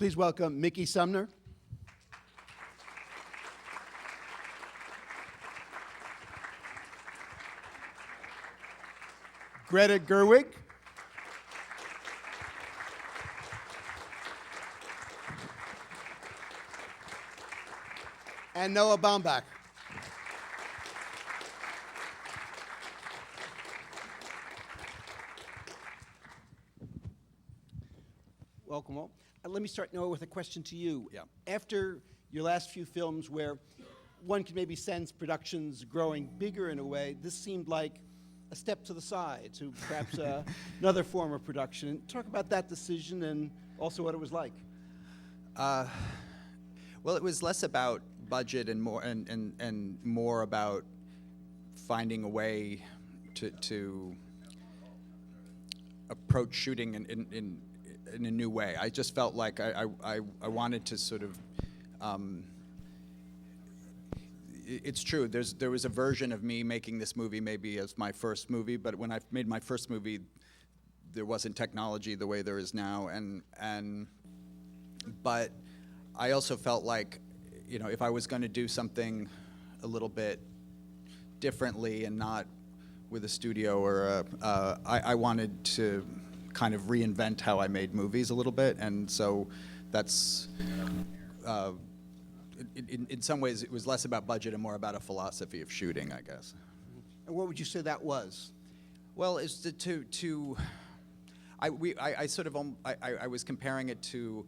Please welcome Mickey Sumner. Greta Gerwig. And Noah Baumbach. Welcome all. Let me start, Noah, with a question to you. Yeah. After your last few films where one can maybe sense productions growing bigger in a way, this seemed like a step to the side to perhaps another form of production. Talk about that decision and also what it was like. Well, it was less about budget and more about finding a way to approach shooting in a new way. I just felt like I wanted to sort of. It's true. There was a version of me making this movie maybe as my first movie, but when I made my first movie, there wasn't technology the way there is now, but I also felt like, you know, if I was going to do something a little bit differently and not with a studio or I wanted to kind of reinvent how I made movies a little bit, and so that's. In some ways, it was less about budget and more about a philosophy of shooting, I guess. And what would you say that was? Well, it's I was comparing it to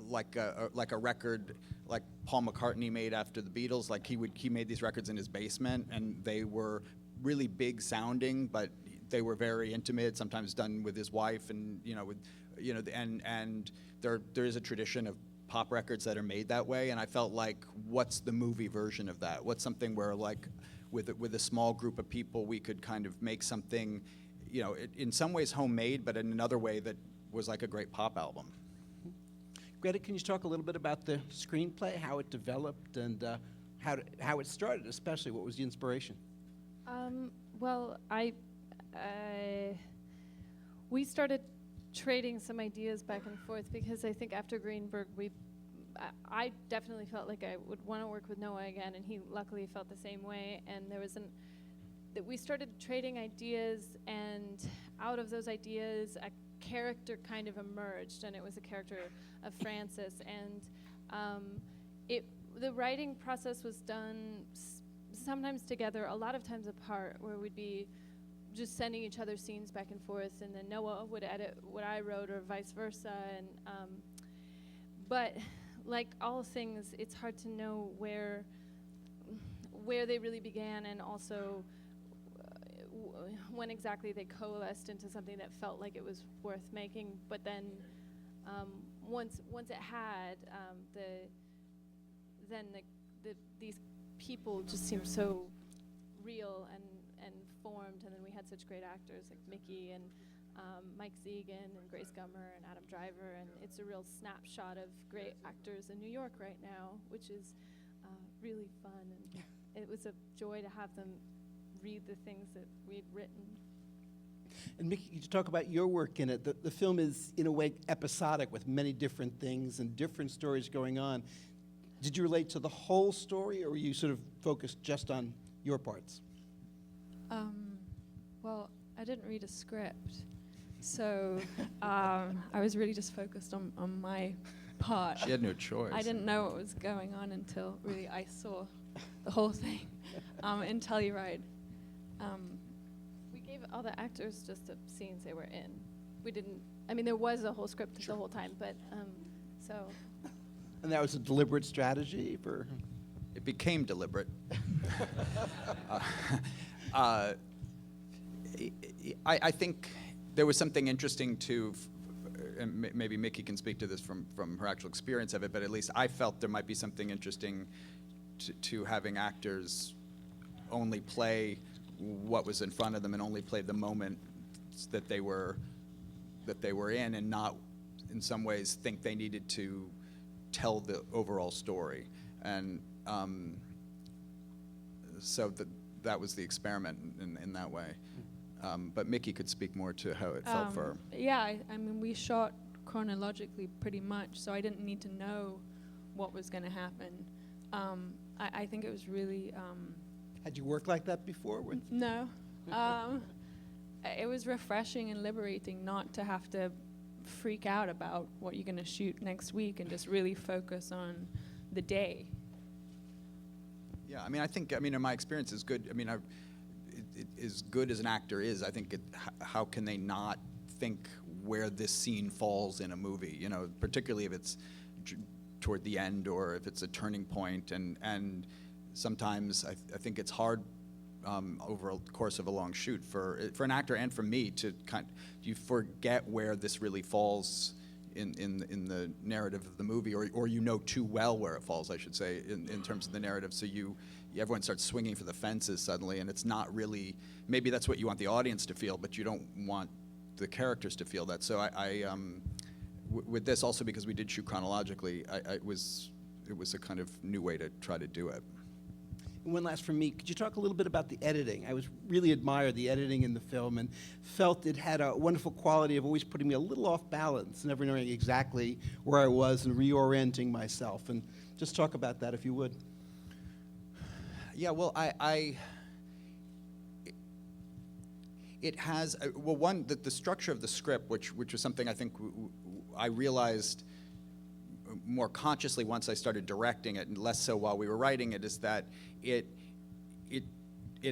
like a record like Paul McCartney made after the Beatles. Like he made these records in his basement, and they were really big sounding, but they were very intimate. Sometimes done with his wife, and and there is a tradition of pop records that are made that way, and I felt like, what's the movie version of that? What's something where, like, with a small group of people, we could kind of make something, in some ways homemade, but in another way that was like a great pop album. Greta, can you talk a little bit about the screenplay, how it developed, and how it started, especially? What was the inspiration? Well, we started trading some ideas back and forth because I think after Greenberg, I definitely felt like I would want to work with Noah again, and he luckily felt the same way. And there was that we started trading ideas, and out of those ideas, a character kind of emerged, and it was a character of Francis. And the writing process was done sometimes together, a lot of times apart, where we'd be just sending each other scenes back and forth, and then Noah would edit what I wrote, or vice versa. And but like all things, it's hard to know where they really began, and also when exactly they coalesced into something that felt like it was worth making. But then once it had, these people just seemed so real and formed, and then we had such great actors like Mickey and Mike Zegan and Grace Gummer and Adam Driver, and it's a real snapshot of great actors in New York right now, which is really fun, and it was a joy to have them read the things that we'd written. And Mickey, could you talk about your work in it? The film is, in a way, episodic with many different things and different stories going on. Did you relate to the whole story, or were you sort of focused just on your parts? Well, I didn't read a script, so I was really just focused on my part. She had no choice. I didn't know what was going on until really I saw the whole thing in Telluride. We gave all the actors just the scenes they were in. We didn't, there was a whole script the whole time, but so. And that was a deliberate strategy for? It became deliberate. I think there was something interesting and maybe Mickey can speak to this from her actual experience of it, but at least I felt there might be something interesting to having actors only play what was in front of them and only play the moment that they were in, and not in some ways think they needed to tell the overall story. And so that was the experiment in that way. But Mickey could speak more to how it felt for her. Yeah, we shot chronologically pretty much, so I didn't need to know what was going to happen. I think it was really... Had you worked like that before? No. It was refreshing and liberating not to have to freak out about what you're going to shoot next week and just really focus on the day. Yeah, I mean, in my experience is good. I mean, as good as an actor is, I think how can they not think where this scene falls in a movie, you know, particularly if it's toward the end or if it's a turning point, and sometimes I think it's hard over a course of a long shoot for an actor and for me to you forget where this really falls in the narrative of the movie, or you know too well where it falls, I should say, in terms of the narrative. So everyone starts swinging for the fences suddenly, and it's not really, maybe that's what you want the audience to feel, but you don't want the characters to feel that. So with this, also because we did shoot chronologically, it was a kind of new way to try to do it. And one last from me, could you talk a little bit about the editing? I really admired the editing in the film and felt it had a wonderful quality of always putting me a little off balance, never knowing exactly where I was and reorienting myself. And just talk about that if you would. Yeah, well, it has, the structure of the script, which was something I think I realized more consciously once I started directing it, and less so while we were writing it, is that it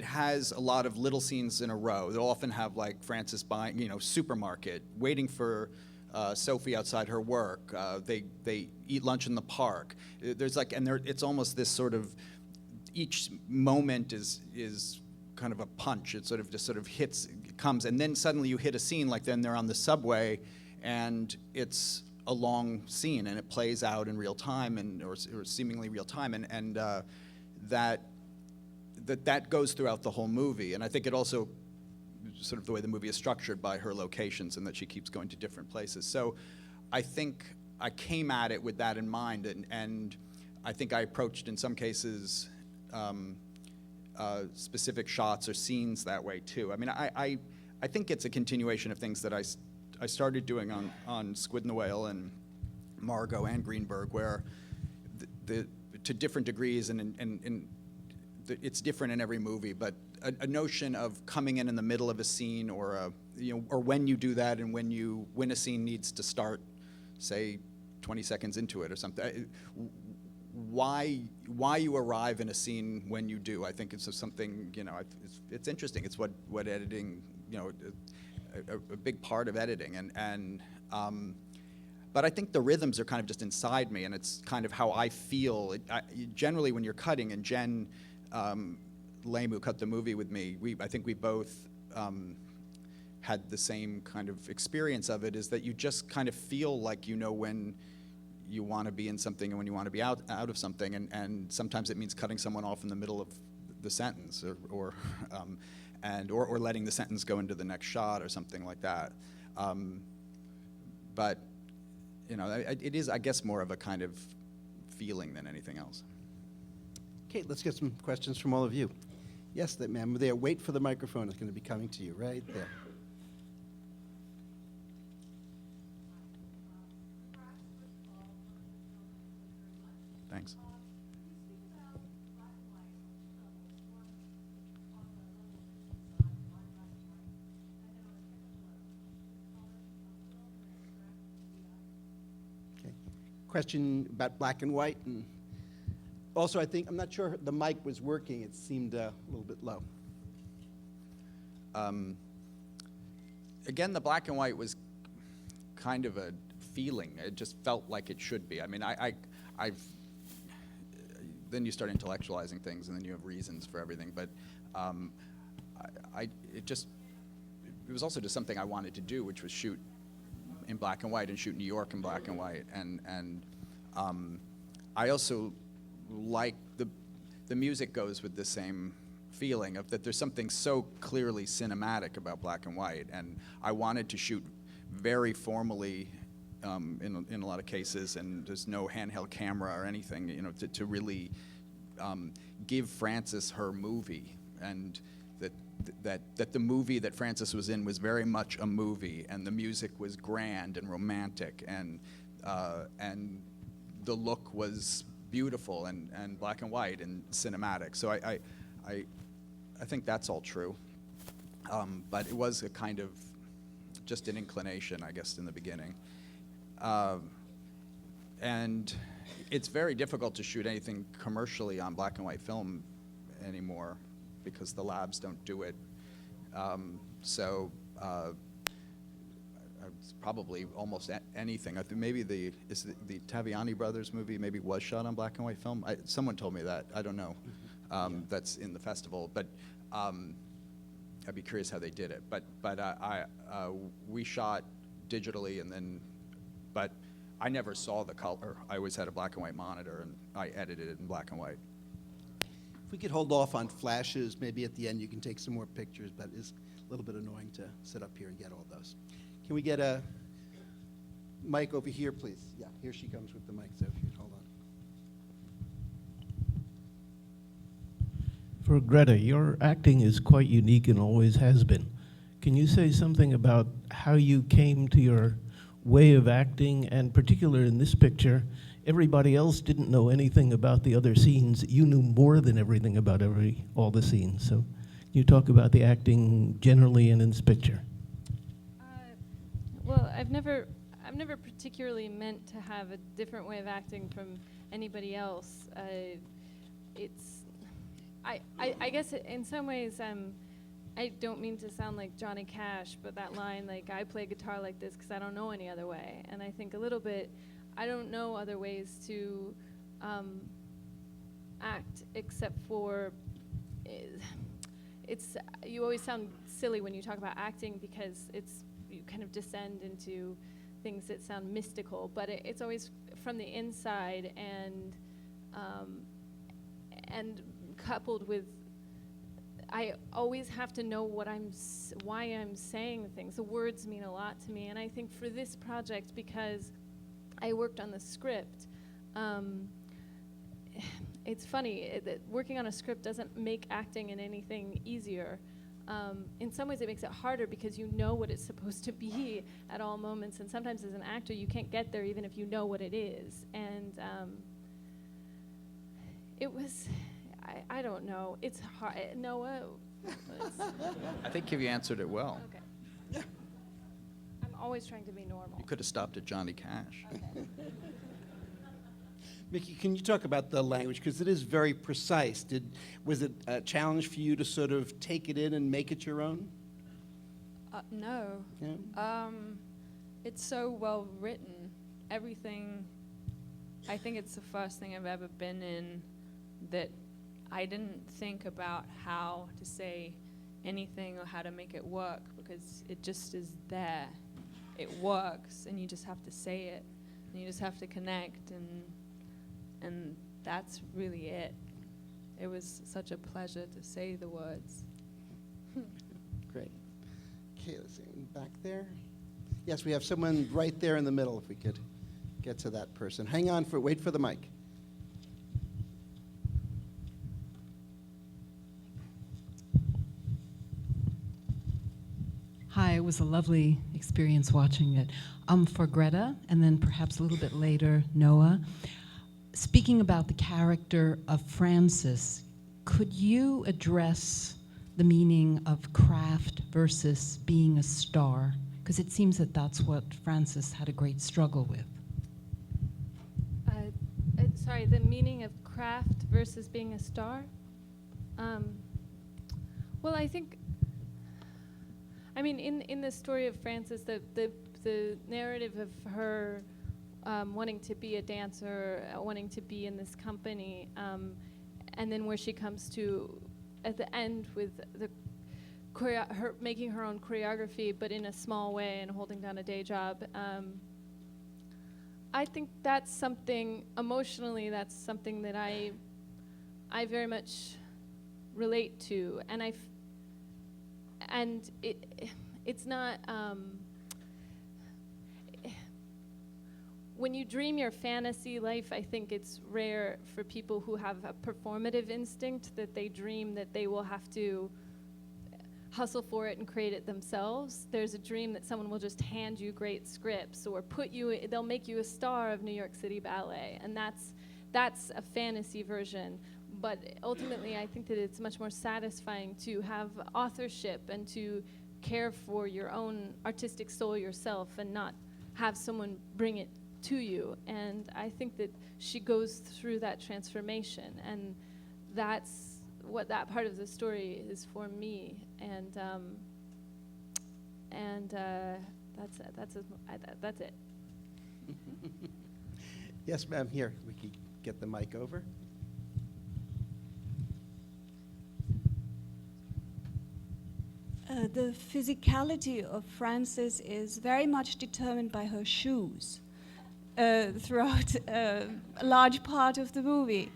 has a lot of little scenes in a row. They'll often have like Frances buying, supermarket, waiting for Sophie outside her work. They eat lunch in the park. It's almost this sort of, each moment is kind of a punch. It sort of hits, comes, and then suddenly you hit a scene, like then they're on the subway, and it's a long scene, and it plays out in real time, or seemingly real time, and that goes throughout the whole movie. And I think it also, sort of the way the movie is structured by her locations, and that she keeps going to different places. So I think I came at it with that in mind, and I think I approached, in some cases, specific shots or scenes that way too. I mean, I think it's a continuation of things that I started doing on Squid and the Whale and Margot and Greenberg, where to different degrees, and it's different in every movie, but a notion of coming in the middle of a scene, or when you do that, and when a scene needs to start, say 20 seconds into it or something. Why you arrive in a scene when you do, I think it's something, it's interesting. It's what editing, a big part of editing, but I think the rhythms are kind of just inside me, and it's kind of how I feel. Generally, when you're cutting, and Jen Lame, who cut the movie with me, I think we both had the same kind of experience of it, is that you just kind of feel like when you want to be in something and when you want to be out of something, and sometimes it means cutting someone off in the middle of the sentence, or letting the sentence go into the next shot or something like that. But it is, I guess, more of a kind of feeling than anything else. Okay, let's get some questions from all of you. Yes, that ma'am there. Wait for the microphone. It's going to be coming to you right there. Thanks. Okay. Question about black and white, and also I'm not sure the mic was working. It seemed a little bit low. Again, the black and white was kind of a feeling. It just felt like it should be. I mean, I've then you start intellectualizing things, and then you have reasons for everything. But it was also just something I wanted to do, which was shoot in black and white and shoot New York in black and white. And I also like the music goes with the same feeling of that there's something so clearly cinematic about black and white, and I wanted to shoot very formally in a lot of cases, and there's no handheld camera or anything, to really give Frances her movie, and that the movie that Francis was in was very much a movie, and the music was grand and romantic, and the look was beautiful and black and white and cinematic. So I think that's all true. But it was a kind of just an inclination, I guess, in the beginning. And it's very difficult to shoot anything commercially on black and white film anymore because the labs don't do it. It's probably almost anything. I think maybe the Taviani Brothers movie maybe was shot on black and white film. Someone told me that. I don't know. That's in the festival, but I'd be curious how they did it. But we shot digitally, but I never saw the color. I always had a black and white monitor, and I edited it in black and white. If we could hold off on flashes, maybe at the end you can take some more pictures, but it's a little bit annoying to sit up here and get all those. Can we get a mic over here, please? Yeah, here she comes with the mic, so if you'd hold on. For Greta, your acting is quite unique and always has been. Can you say something about how you came to your way of acting, and particularly in this picture, everybody else didn't know anything about the other scenes. You knew more than everything about all the scenes. So can you talk about the acting generally and in this picture? Well, I've never particularly meant to have a different way of acting from anybody else. I guess in some ways I don't mean to sound like Johnny Cash, but that line, like, I play guitar like this because I don't know any other way. And I think a little bit, I don't know other ways to act except for, you always sound silly when you talk about acting because you kind of descend into things that sound mystical, but it's always from the inside and coupled with, I always have to know why I'm saying things. The words mean a lot to me, and I think for this project, because I worked on the script, it's funny that working on a script doesn't make acting in anything easier. In some ways it makes it harder because you know what it's supposed to be at all moments, and sometimes as an actor you can't get there even if you know what it is. And it was, I don't know, it's hard. Noah? I think you answered it well. Okay. I'm always trying to be normal. You could have stopped at Johnny Cash. Okay. Mickey, can you talk about the language? Because it is very precise. Was it a challenge for you to sort of take it in and make it your own? No. Yeah. It's so well written. Everything, I think it's the first thing I've ever been in that I didn't think about how to say anything or how to make it work, because it just is there. It works, and you just have to say it, and you just have to connect, and that's really it. It was such a pleasure to say the words. Great. Okay, let's see, back there. Yes, we have someone right there in the middle, if we could get to that person. Wait for the mic. Hi, it was a lovely experience watching it. For Greta, and then perhaps a little bit later, Noah, speaking about the character of Francis, could you address the meaning of craft versus being a star? Because it seems that that's what Francis had a great struggle with. Sorry, the meaning of craft versus being a star? Well, I think, I mean, in the story of Frances, the narrative of her wanting to be a dancer, wanting to be in this company, and then where she comes to at the end with her making her own choreography, but in a small way and holding down a day job. I think that's something emotionally. That's something that I very much relate to, and it's not. When you dream your fantasy life, I think it's rare for people who have a performative instinct that they dream that they will have to hustle for it and create it themselves. There's a dream that someone will just hand you great scripts or they'll make you a star of New York City Ballet, and that's a fantasy version. But ultimately, I think that it's much more satisfying to have authorship and to care for your own artistic soul yourself and not have someone bring it to you. And I think that she goes through that transformation, and that's what that part of the story is for me. And that's it. Yes, ma'am. Here, we can get the mic over. The physicality of Frances is very much determined by her shoes throughout a large part of the movie.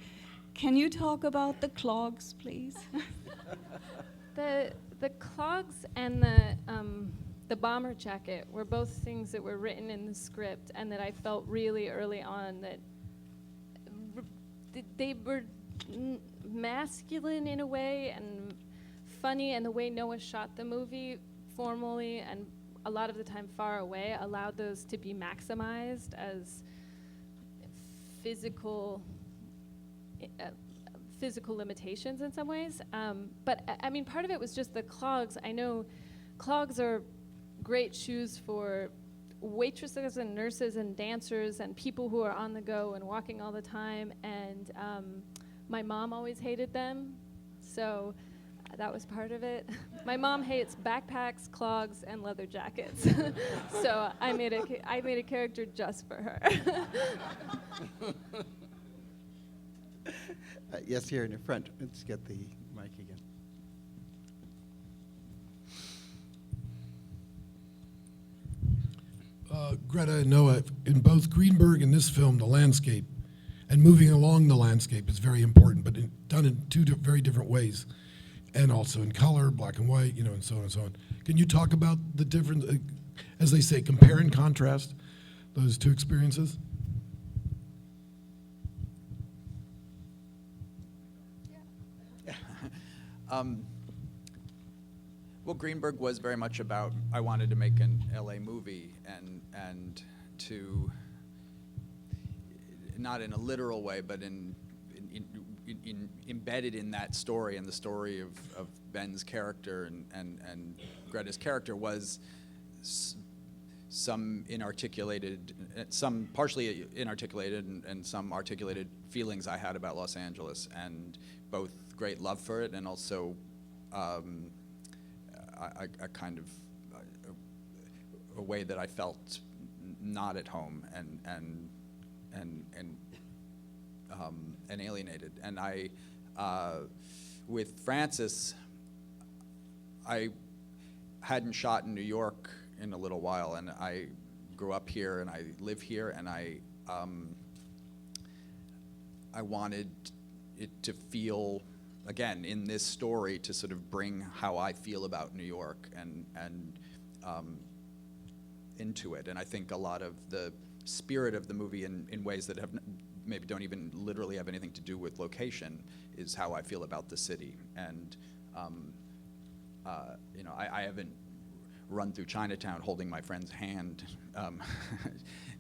Can you talk about the clogs, please? The clogs and the bomber jacket were both things that were written in the script, and that I felt really early on that they were masculine in a way and funny, and the way Noah shot the movie formally and a lot of the time far away allowed those to be maximized as physical limitations in some ways. But I mean, part of it was just the clogs. I know clogs are great shoes for waitresses and nurses and dancers and people who are on the go and walking all the time. And my mom always hated them, so that was part of it. My mom hates backpacks, clogs, and leather jackets. So I made a character just for her. Yes, here in the front. Let's get the mic again. Greta and Noah, in both Greenberg and this film, the landscape and moving along the landscape is very important, but done in two very different ways, and also in color, black and white, and so on and so on. Can you talk about the difference, as they say, compare and contrast those two experiences? Well, Greenberg was very much about, I wanted to make an LA movie, and to, not in a literal way, but embedded in that story, and the story of Ben's character and Greta's character was some inarticulated, some partially inarticulated and some articulated feelings I had about Los Angeles, and both great love for it and also a kind of a way that I felt not at home and alienated. And I, with Frances, I hadn't shot in New York in a little while, and I grew up here and I live here, and I wanted it to feel, again, in this story, to sort of bring how I feel about New York and into it. And I think a lot of the spirit of the movie in ways that have maybe don't even literally have anything to do with location is how I feel about the city. And I haven't run through Chinatown holding my friend's hand,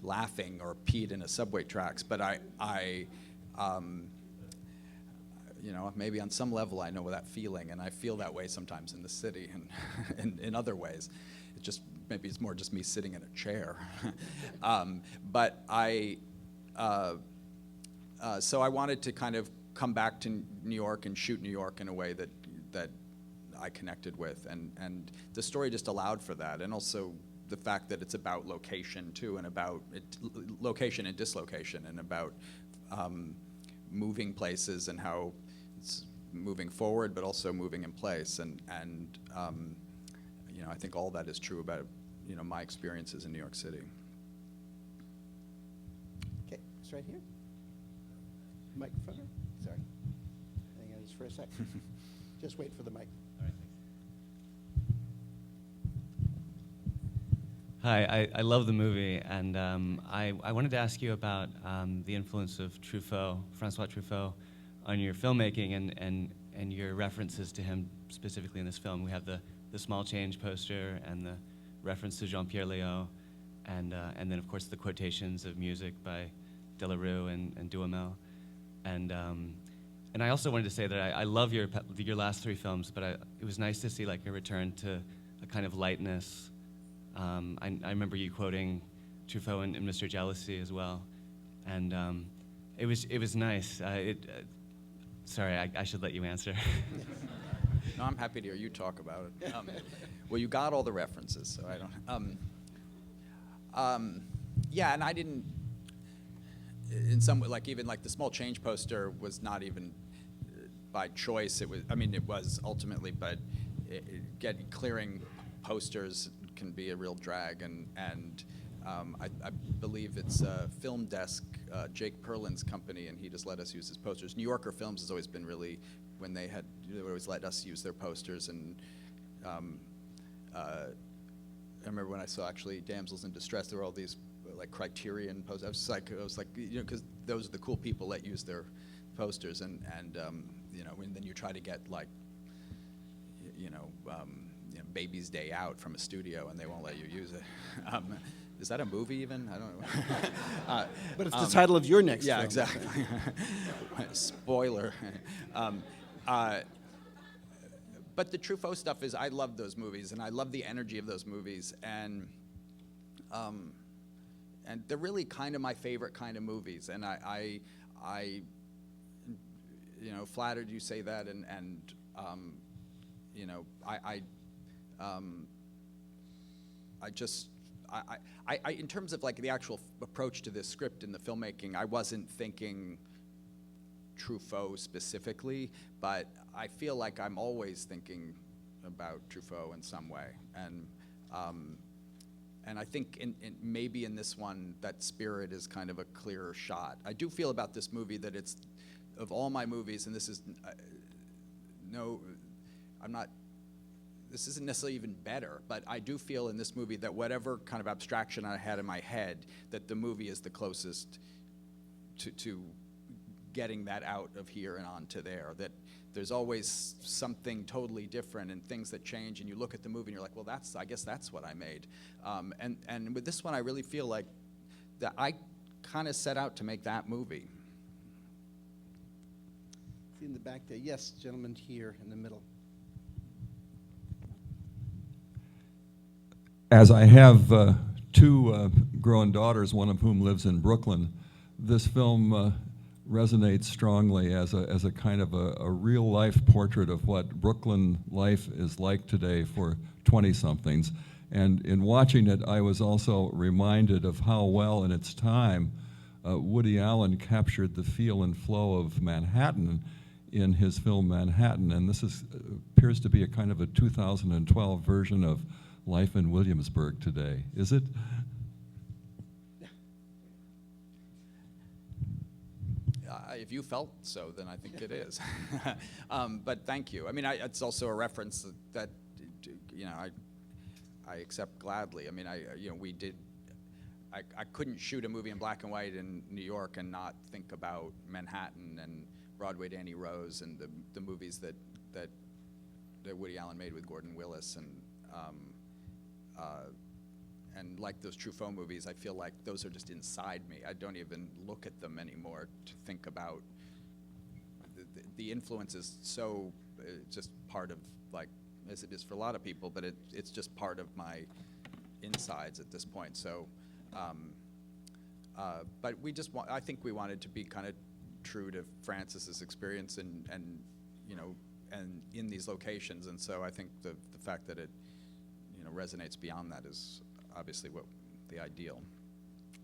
laughing, or peed in a subway tracks, but maybe on some level I know that feeling, and I feel that way sometimes in the city and in other ways. It's just, maybe it's more just me sitting in a chair. But so I wanted to kind of come back to New York and shoot New York in a way that I connected with, and the story just allowed for that, and also the fact that it's about location too, and about location and dislocation, and about moving places and how it's moving forward but also moving in place, and I think all that is true about my experiences in New York City. Okay, it's right here. Microphone. Sorry. Hang on just for a sec. Just wait for the mic. Hi, I love the movie, and I wanted to ask you about the influence of Truffaut, Francois Truffaut, on your filmmaking and your references to him specifically in this film. We have the the Small Change poster and the reference to Jean-Pierre Léaud, and then of course the quotations of music by Delarue and Duhamel, and I also wanted to say that I love your last three films, but it was nice to see like a return to a kind of lightness. I remember you quoting Truffaut in Mr. Jealousy as well, and it was nice. Sorry, I should let you answer. No, I'm happy to hear you talk about it. Well, you got all the references, so I don't. Yeah, and I didn't. In some way, like even like the Small Change poster was not even by choice. It was. I mean, it was ultimately, but clearing posters can be a real drag, and I believe it's Film Desk, Jake Perlin's company, and he just let us use his posters. New Yorker Films has always been really, when they would always let us use their posters, and I remember when I saw actually Damsels in Distress, there were all these like Criterion posters. I was like, you know, because those are the cool people that use their posters, and you know, and then you try to get like, you know, Baby's Day Out from a studio, and they won't let you use it. Is that a movie even? I don't know. But it's the title of your next yeah, film. exactly. Spoiler. But the Truffaut stuff is, I love those movies, and I love the energy of those movies, and they're really kind of my favorite kind of movies, and I you know, flattered you say that, and you know, I in terms of like the actual approach to this script and the filmmaking, I wasn't thinking Truffaut specifically, but I feel like I'm always thinking about Truffaut in some way, and I think maybe in this one that spirit is kind of a clearer shot. I do feel about this movie that it's, of all my movies, and this is this isn't necessarily even better, but I do feel in this movie that whatever kind of abstraction I had in my head, that the movie is the closest to getting that out of here and onto there, that there's always something totally different and things that change, and you look at the movie and you're like, well, I guess that's what I made. And with this one, I really feel like that I kind of set out to make that movie. See in the back there. Yes, gentleman here in the middle. As I have two grown daughters, one of whom lives in Brooklyn, this film resonates strongly as a kind of a real-life portrait of what Brooklyn life is like today for 20-somethings. And in watching it, I was also reminded of how well in its time Woody Allen captured the feel and flow of Manhattan in his film Manhattan. And this appears to be a kind of a 2012 version of life in Williamsburg today. Is it? If you felt so, then I think it is. But thank you. I mean, it's also a reference that you know, I accept gladly. I mean, you know, we did. I couldn't shoot a movie in black and white in New York and not think about Manhattan and Broadway Danny Rose and the movies that Woody Allen made with Gordon Willis, and like those Truffaut movies, I feel like those are just inside me. I don't even look at them anymore to think about. The influence is so just part of, like, as it is for a lot of people, but it's just part of my insides at this point. So, but I think we wanted to be kind of true to Francis's experience and you know, and in these locations, and so I think the fact that it, you know, resonates beyond that is obviously what the ideal.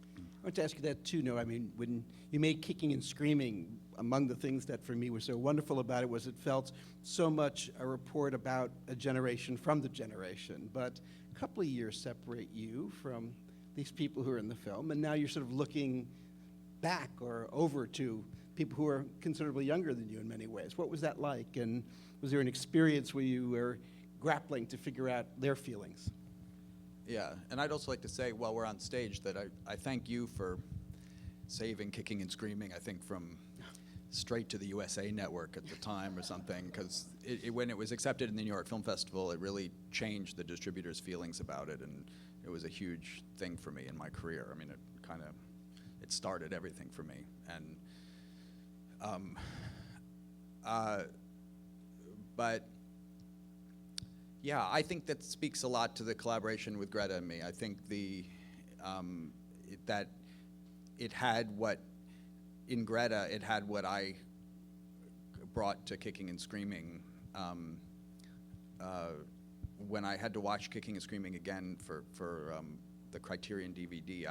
I want to ask you that too, Noah. I mean, when you made Kicking and Screaming, among the things that for me were so wonderful about it was it felt so much a report about a generation from the generation. But a couple of years separate you from these people who are in the film, and now you're sort of looking back or over to people who are considerably younger than you in many ways. What was that like? And was there an experience where you were grappling to figure out their feelings? Yeah, and I'd also like to say, while we're on stage, that I thank you for saving Kicking and Screaming, I think, from straight to the USA Network at the time or something, because when it was accepted in the New York Film Festival, it really changed the distributors' feelings about it, and it was a huge thing for me in my career. I mean, it started everything for me, and but yeah, I think that speaks a lot to the collaboration with Greta and me. I think that it had what, in Greta, it had what I brought to Kicking and Screaming. When I had to watch Kicking and Screaming again for the Criterion DVD,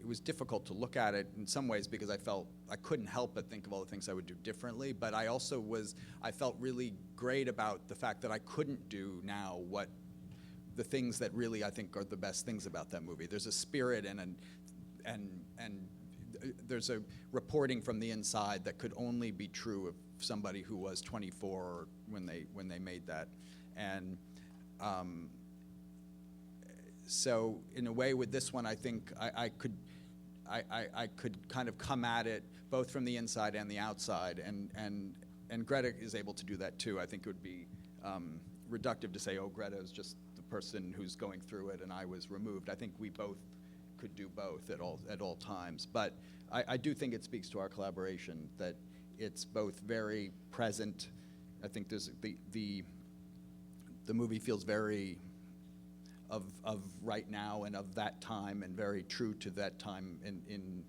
it was difficult to look at it in some ways because I felt I couldn't help but think of all the things I would do differently, but I felt really great about the fact that I couldn't do now what the things that really I think are the best things about that movie. There's a spirit and there's a reporting from the inside that could only be true of somebody who was 24 when they made that. And so in a way with this one, I think I could kind of come at it both from the inside and the outside, and Greta is able to do that too. I think it would be reductive to say, oh, Greta is just the person who's going through it and I was removed. I think we both could do both at all times. But I do think it speaks to our collaboration that it's both very present. I think there's the movie feels very of right now and of that time, and very true to that time in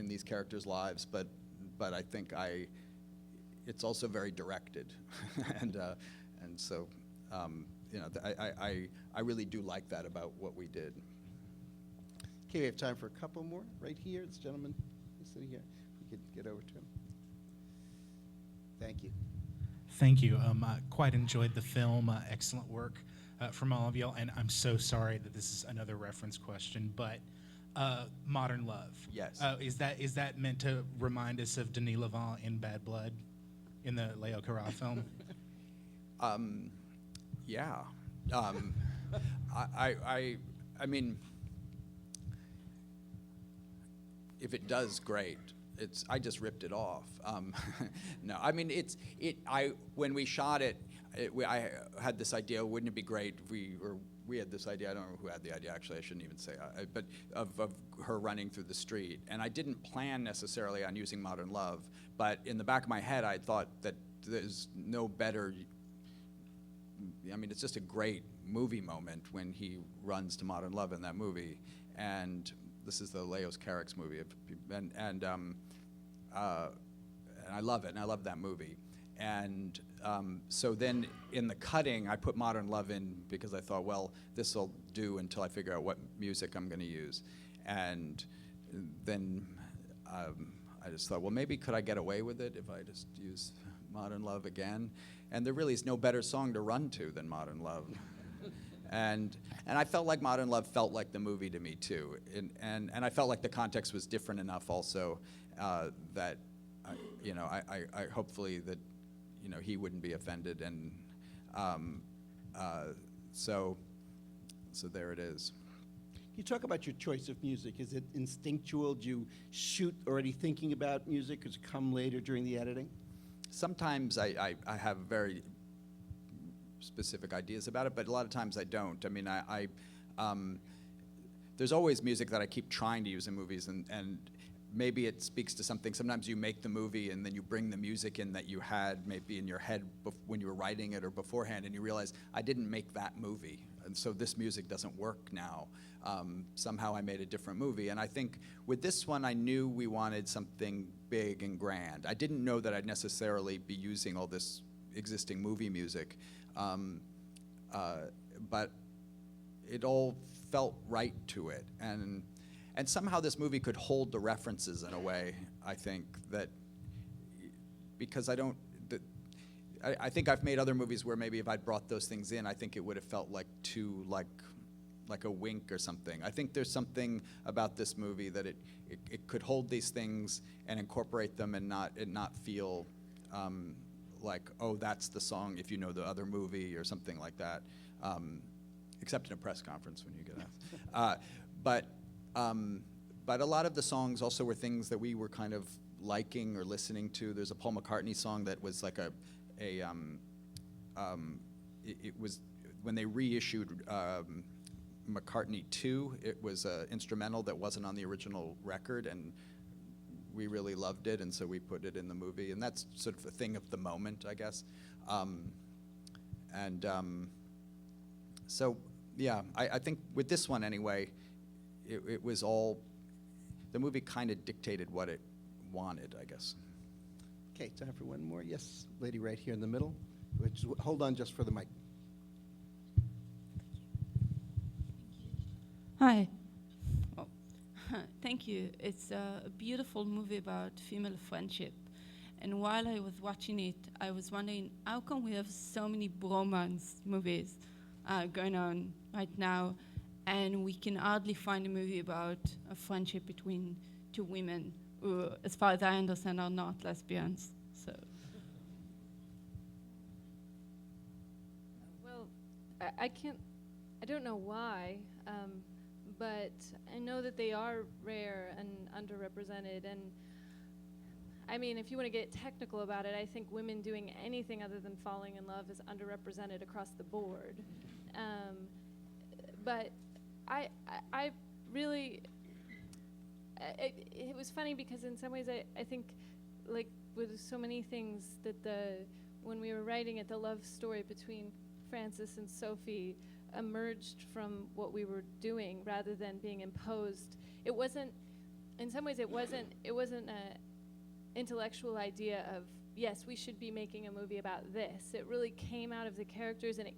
these characters' lives. But I think it's also very directed, and so I really do like that about what we did. Okay, we have time for a couple more right here. This gentleman is sitting here. We could get over to him. Thank you. Thank you. I quite enjoyed the film. Excellent work from all of y'all. And I'm so sorry that this is another reference question, but Modern Love. Yes. Is that meant to remind us of Denis Lavant in Bad Blood, in the Leo Carra film? Yeah. I mean, if it does, great. I just ripped it off. No, I mean, when we shot it, I had this idea, wouldn't it be great if we had this idea, I don't know who had the idea, actually, I shouldn't even say, but of her running through the street. And I didn't plan necessarily on using Modern Love, but in the back of my head, I thought that there's no better, I mean, it's just a great movie moment when he runs to Modern Love in that movie. And this is the Leos Carax movie, and I love it, and I love that movie. And so then in the cutting, I put Modern Love in because I thought, well, this will do until I figure out what music I'm going to use. And then I just thought, well, maybe could I get away with it if I just use Modern Love again? And there really is no better song to run to than Modern Love. And I felt like Modern Love felt like the movie to me too, and I felt like the context was different enough also that I hopefully that he wouldn't be offended, and so there it is. Can you talk about your choice of music? Is it instinctual? Do you shoot already thinking about music? Does it come later during the editing? Sometimes I have very specific ideas about it, but a lot of times I don't. I mean, there's always music that I keep trying to use in movies, and maybe it speaks to something. Sometimes you make the movie and then you bring the music in that you had maybe in your head when you were writing it or beforehand, and you realize, I didn't make that movie, and so this music doesn't work now. Somehow I made a different movie, and I think with this one I knew we wanted something big and grand. I didn't know that I'd necessarily be using all this existing movie music, but it all felt right to it, and somehow this movie could hold the references in a way, I think, that because I think I've made other movies where maybe if I'd brought those things in, I think it would have felt like too like a wink or something. I think there's something about this movie that it could hold these things and incorporate them and not feel like, oh, that's the song if you know the other movie or something like that, except in a press conference when you get asked. but a lot of the songs also were things that we were kind of liking or listening to. There's a Paul McCartney song that was like it was when they reissued McCartney 2, it was an instrumental that wasn't on the original record, and we really loved it, and so we put it in the movie, and that's sort of a thing of the moment, I guess. So yeah, I think with this one anyway, it was all, the movie kind of dictated what it wanted, I guess. Okay, time for one more. Yes, lady right here in the middle. Hold on just for the mic. Hi. Oh, thank you. It's a beautiful movie about female friendship. And while I was watching it, I was wondering, how come we have so many bromance movies going on right now, and we can hardly find a movie about a friendship between two women who, as far as I understand, are not lesbians. So. Well, I don't know why, but I know that they are rare and underrepresented. And I mean, if you want to get technical about it, I think women doing anything other than falling in love is underrepresented across the board. But I really, it was funny because in some ways I think, like with so many things, that when we were writing it, the love story between Francis and Sophie emerged from what we were doing rather than being imposed. It wasn't, in some ways, it wasn't a intellectual idea of, yes, we should be making a movie about this. It really came out of the characters, and it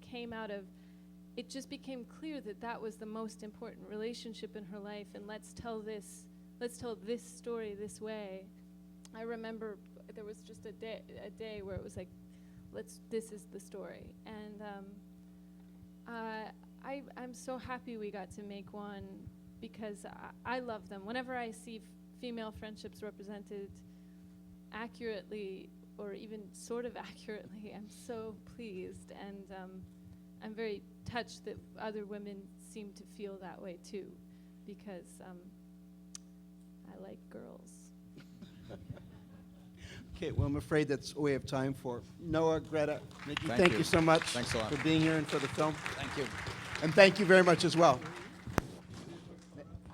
just became clear that that was the most important relationship in her life, and let's tell this story this way. I remember there was just a day where it was like, this is the story. And I'm so happy we got to make one, because I love them. Whenever I see female friendships represented accurately, or even sort of accurately, I'm so pleased, and I'm very touched that other women seem to feel that way too, because I like girls. Okay, well, I'm afraid that's all we have time for. Noah, Greta, Mickey, Thank thank you. you so much Thanks a lot. for being here and for the film. Thank you. And thank you very much as well.